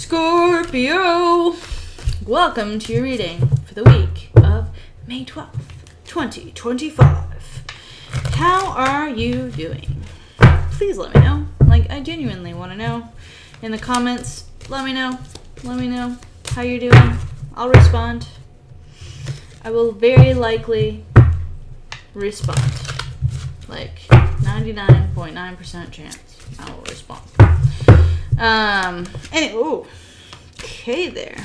Scorpio, welcome to your reading for the week of May 12th, 2025. How are you doing? Please let me know. Like, I genuinely want to know. In the comments, let me know. Let me know how you're doing. I'll respond. I will very likely respond. Like, 99.9% chance I will respond. Anyway, okay there.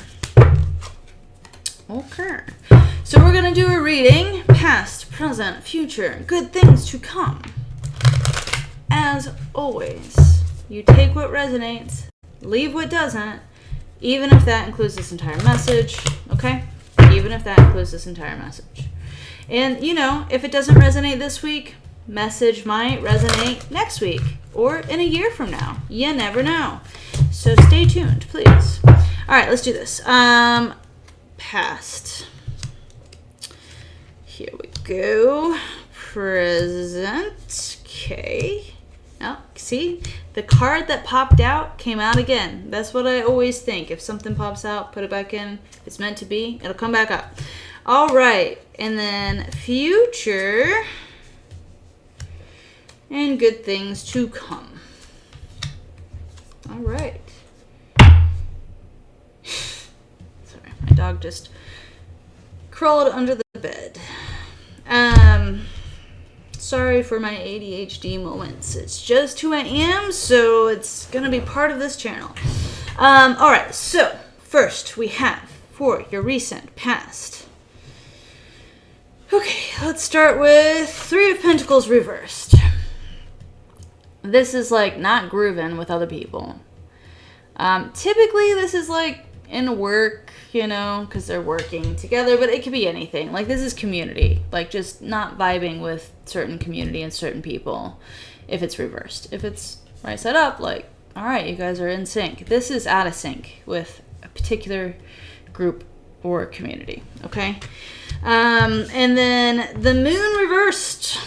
Okay. So we're going to do a reading, past, present, future, good things to come. As always, you take what resonates, leave what doesn't, even if that includes this entire message, okay? Even if that includes this entire message. And, you know, if it doesn't resonate this week, message might resonate next week or in a year from now. You never know. So stay tuned, please. All right, let's do this. Past. Here we go. Present. Okay. Oh, see? The card that popped out came out again. That's what I always think. If something pops out, put it back in. If it's meant to be, it'll come back up. All right. And then future and good things to come. All right. Sorry, my dog just crawled under the bed. Sorry for my ADHD moments. It's just who I am, so it's gonna be part of this channel. All right, so first we have for your recent past. Okay, let's start with Three of Pentacles reversed. This is like not grooving with other people. Typically this is like in work, you know, because they're working together, but it could be anything. Like this is community, like just not vibing with certain community and certain people if it's reversed. If it's right side up, like, all right, you guys are in sync. This is out of sync with a particular group or community, okay? And then the moon reversed.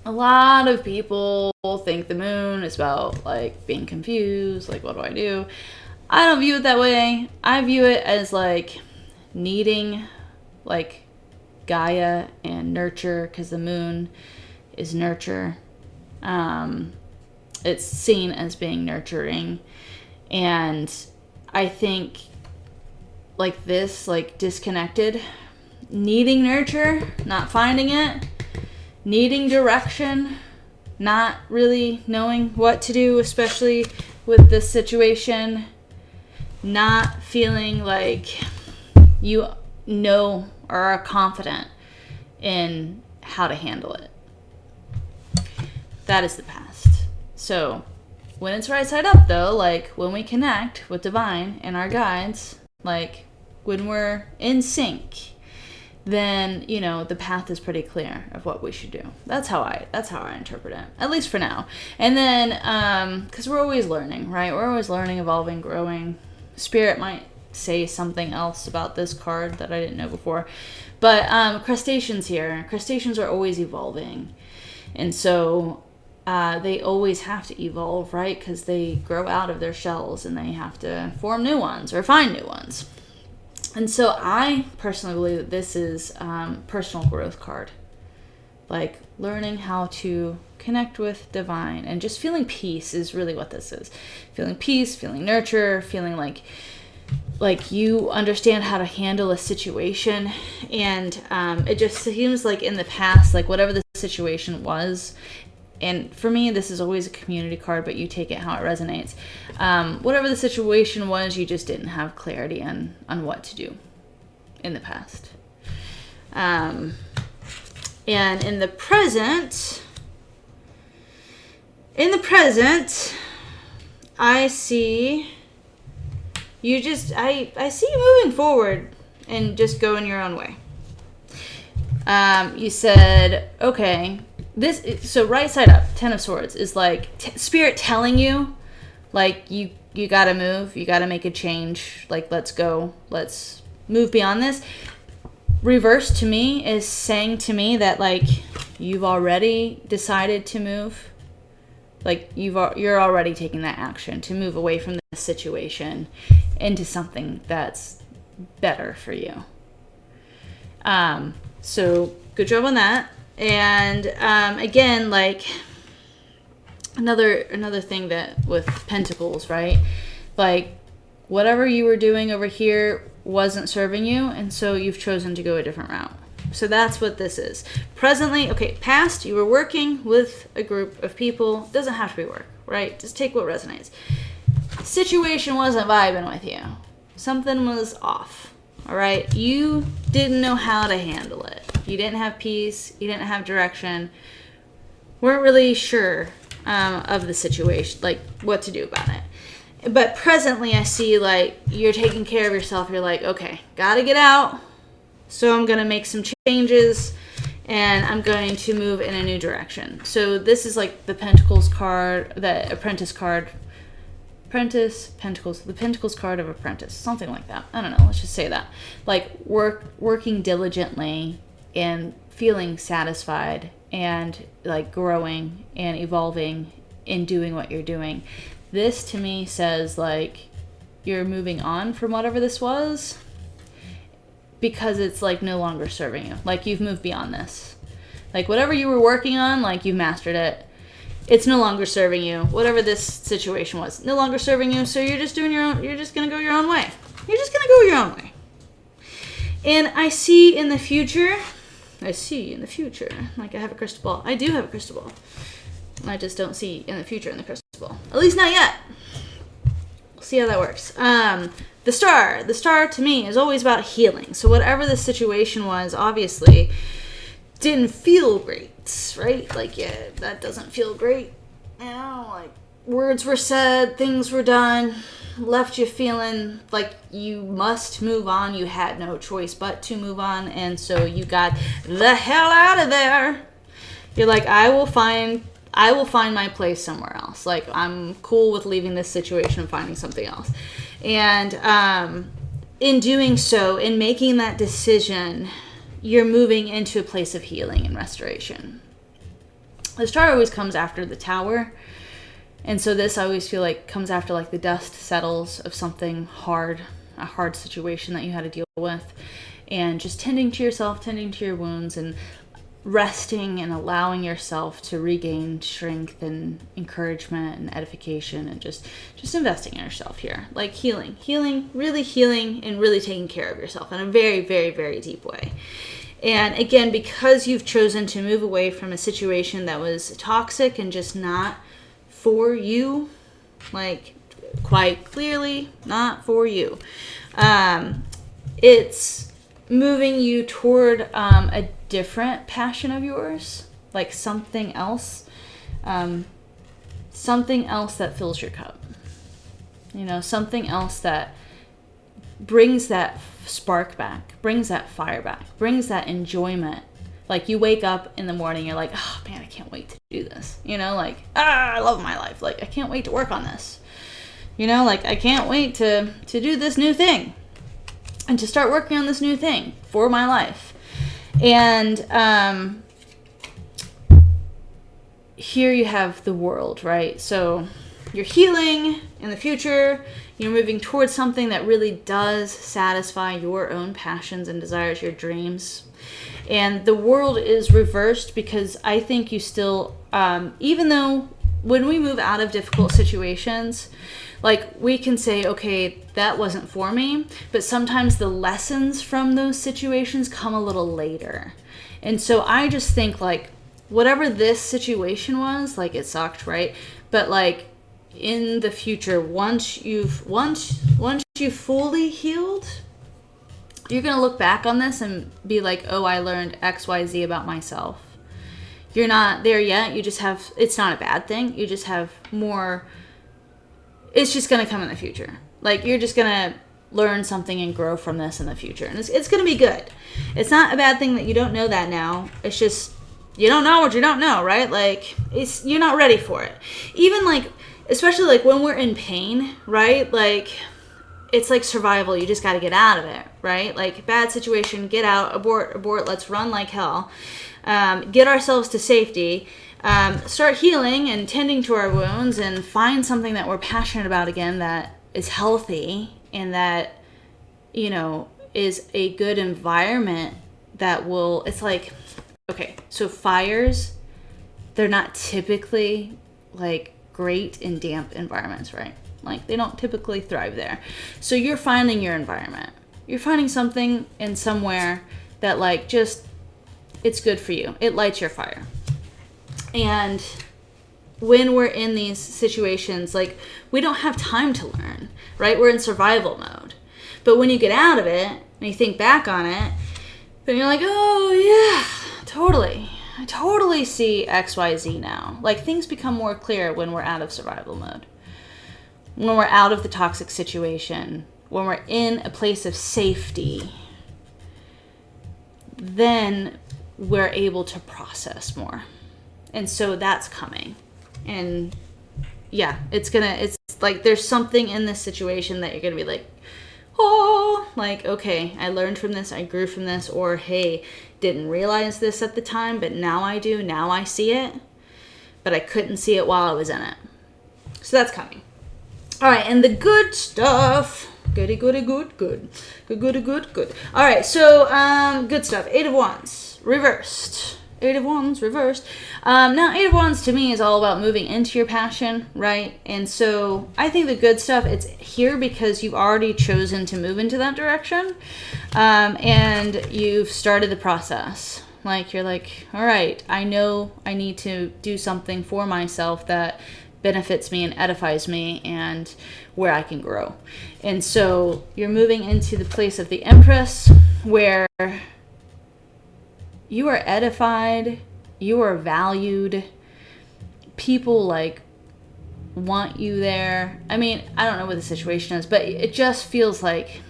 A lot of people think the moon is about like being confused, like what do I do? I don't view it that way. I view it as like needing like Gaia and nurture, because the moon is nurture. It's seen as being nurturing. And I think like this, like disconnected, needing nurture, not finding it, needing direction, not really knowing what to do, especially with this situation, not feeling like you know or are confident in how to handle it. That is the past. So when it's right side up though, like when we connect with divine and our guides, like when we're in sync, then, you know, the path is pretty clear of what we should do. That's how I interpret it, at least for now. And then, because we're always learning, right? We're always learning, evolving, growing. Spirit might say something else about this card that I didn't know before. But crustaceans here. Crustaceans are always evolving. And so they always have to evolve, right? Because they grow out of their shells and they have to form new ones or find new ones. And so I personally believe that this is personal growth card. Like learning how to connect with divine and just feeling peace is really what this is. Feeling peace, feeling nurture, feeling like you understand how to handle a situation. And it just seems like in the past, like whatever the situation was, and for me, this is always a community card, but you take it how it resonates. Whatever the situation was, you just didn't have clarity on what to do in the past. And in the present, I see you just, I see you moving forward and just going your own way. You said, okay, so right side up, Ten of Swords, is like Spirit telling you, like, you gotta move, you gotta make a change, like, let's go, let's move beyond this. Reverse to me is saying to me that, like, you've already decided to move Like you're already taking that action to move away from this situation into something that's better for you. So good job on that. And again, like another thing that with Pentacles, right? Like whatever you were doing over here wasn't serving you, and so you've chosen to go a different route. So that's what this is. Presently, okay, past, you were working with a group of people. Doesn't have to be work, right? Just take what resonates. Situation wasn't vibing with you. Something was off, all right? You didn't know how to handle it. You didn't have peace. You didn't have direction. Weren't really sure of the situation, like what to do about it. But presently, I see like you're taking care of yourself. You're like, okay, gotta get out. So I'm going to make some changes and I'm going to move in a new direction. So this is like the Pentacles card, the Apprentice card. Pentacles, the Pentacles card of Apprentice, something like that. I don't know, let's just say that. Like working diligently and feeling satisfied and like growing and evolving in doing what you're doing. This to me says like you're moving on from whatever this was, because it's like no longer serving you. Like you've moved beyond this. Like whatever you were working on, like you mastered it. It's no longer serving you. Whatever this situation was, no longer serving you. So you're just doing your own, you're just going to go your own way. You're just going to go your own way. And I see in the future, like I have a crystal ball. I do have a crystal ball. I just don't see in the future in the crystal ball. At least not yet. We'll see how that works. The star to me is always about healing. So whatever the situation was, obviously didn't feel great, right? Like, yeah, that doesn't feel great. You know, like words were said, things were done, left you feeling like you must move on. You had no choice but to move on. And so you got the hell out of there. You're like, I will find my place somewhere else. Like, I'm cool with leaving this situation and finding something else. And in doing so, in making that decision, you're moving into a place of healing and restoration. The star always comes after the tower. And so this I always feel like comes after like the dust settles of something hard, a hard situation that you had to deal with. And just tending to yourself, tending to your wounds, and resting and allowing yourself to regain strength and encouragement and edification, and just investing in yourself here. Like healing, really healing, and really taking care of yourself in a very, very, very deep way. And again, because you've chosen to move away from a situation that was toxic and just not for you, like quite clearly not for you, it's moving you toward a different passion of yours, like something else that fills your cup, you know, something else that brings that spark back, brings that fire back, brings that enjoyment. Like you wake up in the morning, you're like, oh man, I can't wait to do this, you know, like, I love my life, like I can't wait to work on this, you know, like I can't wait to do this new thing and to start working on this new thing for my life. And here you have the world, right? So you're healing in the future. You're moving towards something that really does satisfy your own passions and desires, your dreams. And the world is reversed because I think you still, even though when we move out of difficult situations, like we can say, okay, that wasn't for me, but sometimes the lessons from those situations come a little later. And so I just think like whatever this situation was, like it sucked, right? But like in the future, once you've fully healed, you're going to look back on this and be like, oh, I learned XYZ about myself. You're not there yet. You just have, it's not a bad thing. You just have more. It's just going to come in the future. Like you're just going to learn something and grow from this in the future. And it's going to be good. It's not a bad thing that you don't know that now. It's just, you don't know what you don't know, right? Like you're not ready for it. Even like, especially like when we're in pain, right? Like it's like survival. You just got to get out of it, right? Like bad situation, get out, abort, let's run like hell. Get ourselves to safety. start healing and tending to our wounds and find something that we're passionate about again that is healthy and that, you know, is a good environment that will, it's like, okay, so fires, they're not typically like great in damp environments, right? Like they don't typically thrive there. So you're finding your environment. You're finding something in somewhere that like just, it's good for you. It lights your fire. And when we're in these situations, like we don't have time to learn, right? We're in survival mode. But when you get out of it and you think back on it, then you're like, oh yeah, totally. I totally see XYZ now. Like things become more clear when we're out of survival mode. When we're out of the toxic situation, when we're in a place of safety, then we're able to process more. And so that's coming. And yeah, it's like there's something in this situation that you're going to be like, oh, like, okay, I learned from this, I grew from this, or hey, didn't realize this at the time, but now I do, now I see it, but I couldn't see it while I was in it. So that's coming. All right, and the good stuff, goody, goody, good. All right, so good stuff, 8 of Wands, reversed. 8 of Wands reversed. Now, 8 of Wands to me is all about moving into your passion, right? And so I think the good stuff, it's here because you've already chosen to move into that direction. And you've started the process. Like, you're like, all right, I know I need to do something for myself that benefits me and edifies me and where I can grow. And so you're moving into the place of the Empress where you are edified, you are valued, people like want you there. I mean, I don't know what the situation is, but it just feels like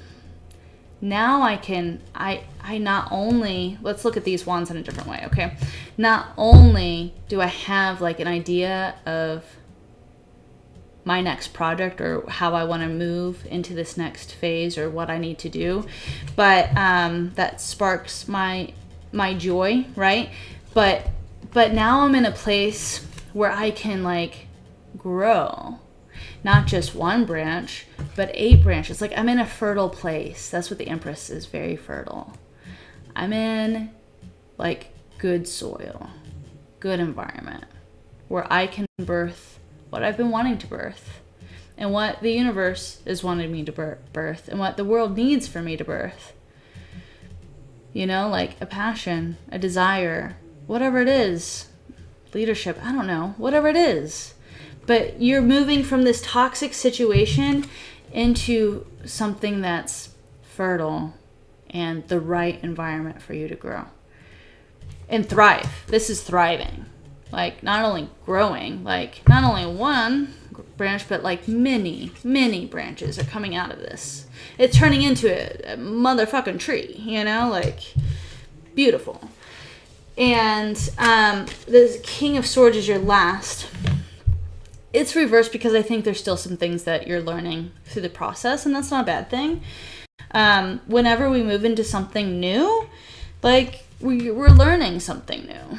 now I not only, let's look at these wands in a different way, okay? Not only do I have like an idea of my next project or how I want to move into this next phase or what I need to do, but that sparks my joy, right? But now I'm in a place where I can like grow, not just one branch, but 8 branches. Like I'm in a fertile place. That's what the Empress is, very fertile. I'm in like good soil, good environment where I can birth what I've been wanting to birth and what the universe is wanting me to birth and what the world needs for me to birth. You know, like a passion, a desire, whatever it is, leadership, I don't know, whatever it is. But you're moving from this toxic situation into something that's fertile and the right environment for you to grow and thrive. This is thriving. Like not only growing, like not only one branch, but like many branches are coming out of this. It's turning into a motherfucking tree, you know, like beautiful. And the King of Swords is your last. It's reversed because I think there's still some things that you're learning through the process, and that's not a bad thing. Whenever we move into something new, like we're learning something new.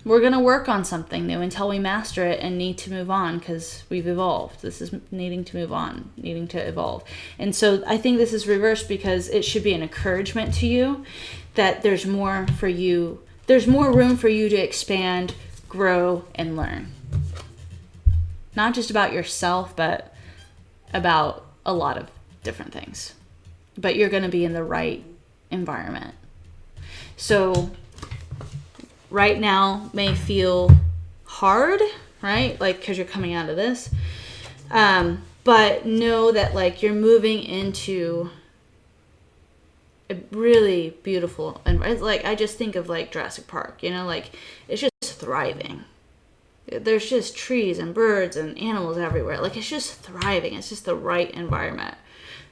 We're going to work on something new until we master it and need to move on because we've evolved. This is needing to move on, needing to evolve. And so I think this is reversed because it should be an encouragement to you that there's more for you. There's more room for you to expand, grow, and learn. Not just about yourself, but about a lot of different things. But you're going to be in the right environment. So right now may feel hard, right? Like, because you're coming out of this. But know that, like, you're moving into a really beautiful, and like, I just think of, like, Jurassic Park, you know? Like, it's just thriving. There's just trees and birds and animals everywhere. Like, it's just thriving. It's just the right environment.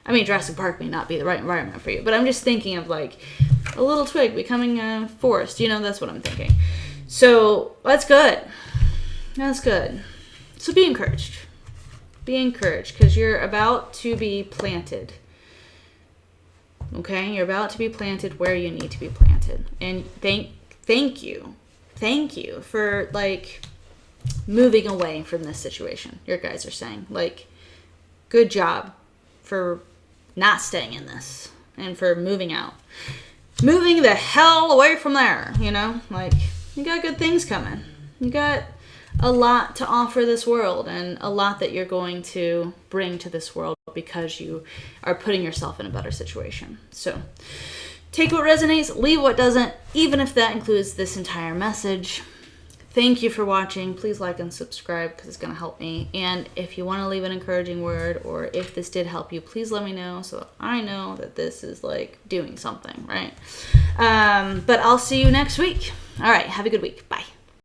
I mean, Jurassic Park may not be the right environment for you, but I'm just thinking of, like, a little twig becoming a forest. You know, that's what I'm thinking. So, that's good. That's good. So, be encouraged. Be encouraged, because you're about to be planted. Okay? You're about to be planted where you need to be planted. And thank you. Thank you for, like, moving away from this situation. Your guys are saying, like, good job for not staying in this and for moving out. Moving the hell away from there, you know? Like, you got good things coming. You got a lot to offer this world and a lot that you're going to bring to this world because you are putting yourself in a better situation. So take what resonates, leave what doesn't, even if that includes this entire message. Thank you for watching. Please like and subscribe because it's going to help me. And if you want to leave an encouraging word or if this did help you, please let me know so that I know that this is like doing something, right? But I'll see you next week. All right. Have a good week. Bye.